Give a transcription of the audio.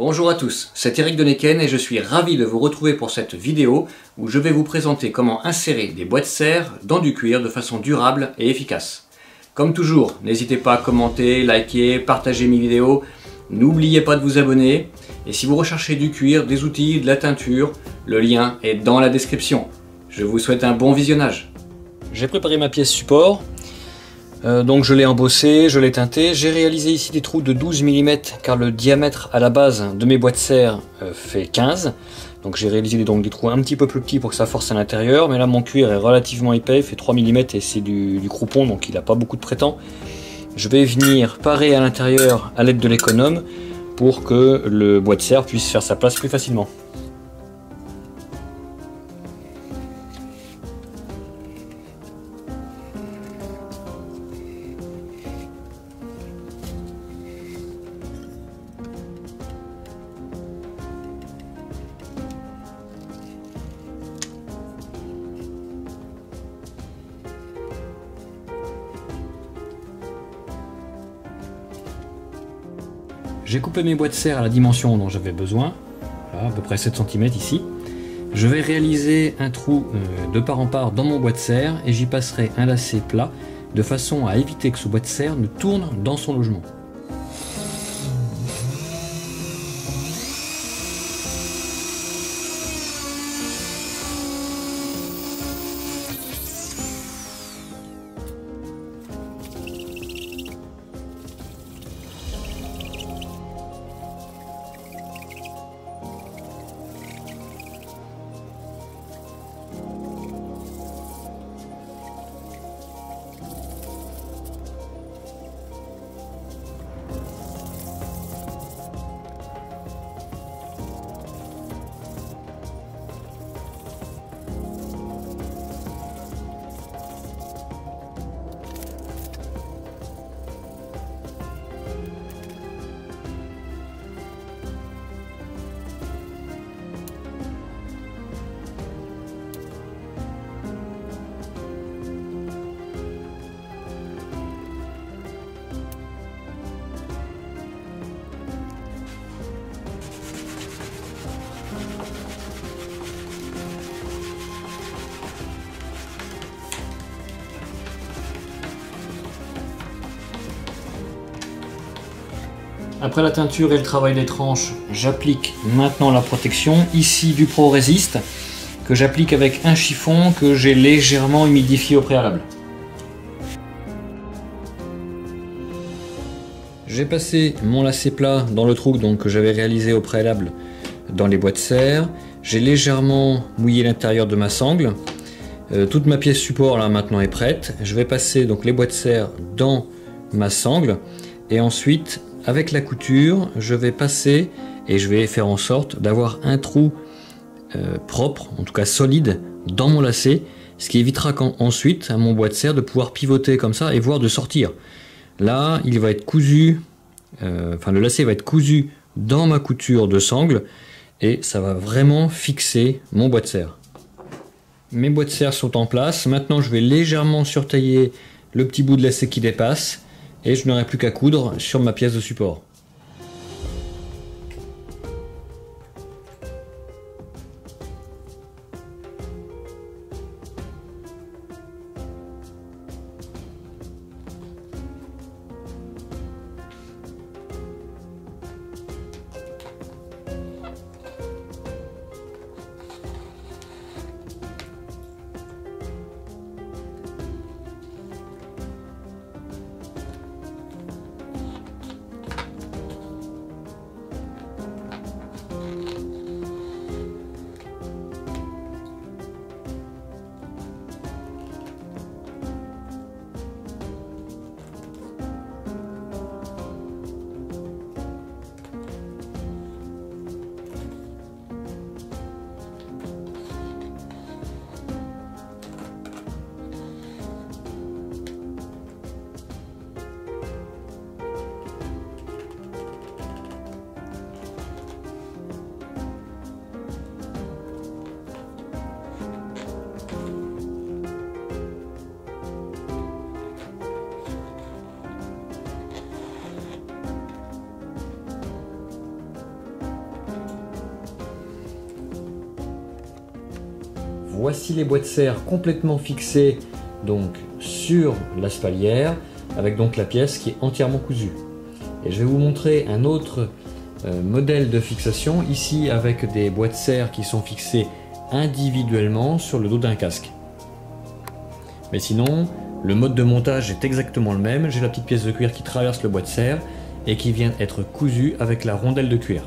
Bonjour à tous, c'est Eric de Neken et je suis ravi de vous retrouver pour cette vidéo où je vais vous présenter comment insérer des boîtes serre dans du cuir de façon durable et efficace. Comme toujours, n'hésitez pas à commenter, liker, partager mes vidéos, n'oubliez pas de vous abonner et si vous recherchez du cuir, des outils, de la teinture, le lien est dans la description. Je vous souhaite un bon visionnage. J'ai préparé ma pièce support. Donc je l'ai embossé, je l'ai teinté, j'ai réalisé ici des trous de 12 mm car le diamètre à la base de mes boîtes serre fait 15. Donc j'ai réalisé donc des trous un petit peu plus petits pour que ça force à l'intérieur, mais là mon cuir est relativement épais, il fait 3 mm et c'est du croupon donc il n'a pas beaucoup de prétend. Je vais venir parer à l'intérieur à l'aide de l'économe pour que le boîte serre puisse faire sa place plus facilement. J'ai coupé mes boîtes serre à la dimension dont j'avais besoin, là, à peu près 7 cm ici. Je vais réaliser un trou de part en part dans mon boîte serre et j'y passerai un lacet plat de façon à éviter que ce boîte serre ne tourne dans son logement. Après la teinture et le travail des tranches, j'applique maintenant la protection, ici du Pro Resist, que j'applique avec un chiffon que j'ai légèrement humidifié au préalable. J'ai passé mon lacet plat dans le trou donc, que j'avais réalisé au préalable dans les boîtes serre. J'ai légèrement mouillé l'intérieur de ma sangle. Toute ma pièce support là maintenant est prête. Je vais passer donc les boîtes serre dans ma sangle et ensuite avec la couture, je vais passer et je vais faire en sorte d'avoir un trou propre, en tout cas solide, dans mon lacet, ce qui évitera ensuite à mon boîte serre de pouvoir pivoter comme ça et voire de sortir. Là, il va être cousu, le lacet va être cousu dans ma couture de sangle et ça va vraiment fixer mon boîte serre. Mes boîtes serre sont en place. Maintenant, je vais légèrement surtailler le petit bout de lacet qui dépasse. Et je n'aurai plus qu'à coudre sur ma pièce de support. voici les bois de serre complètement fixés donc sur la spalière, avec donc la pièce qui est entièrement cousue. Et je vais vous montrer un autre modèle de fixation, ici avec des bois de serre qui sont fixés individuellement sur le dos d'un casque. Mais sinon, le mode de montage est exactement le même. J'ai la petite pièce de cuir qui traverse le bois de serre et qui vient être cousue avec la rondelle de cuir.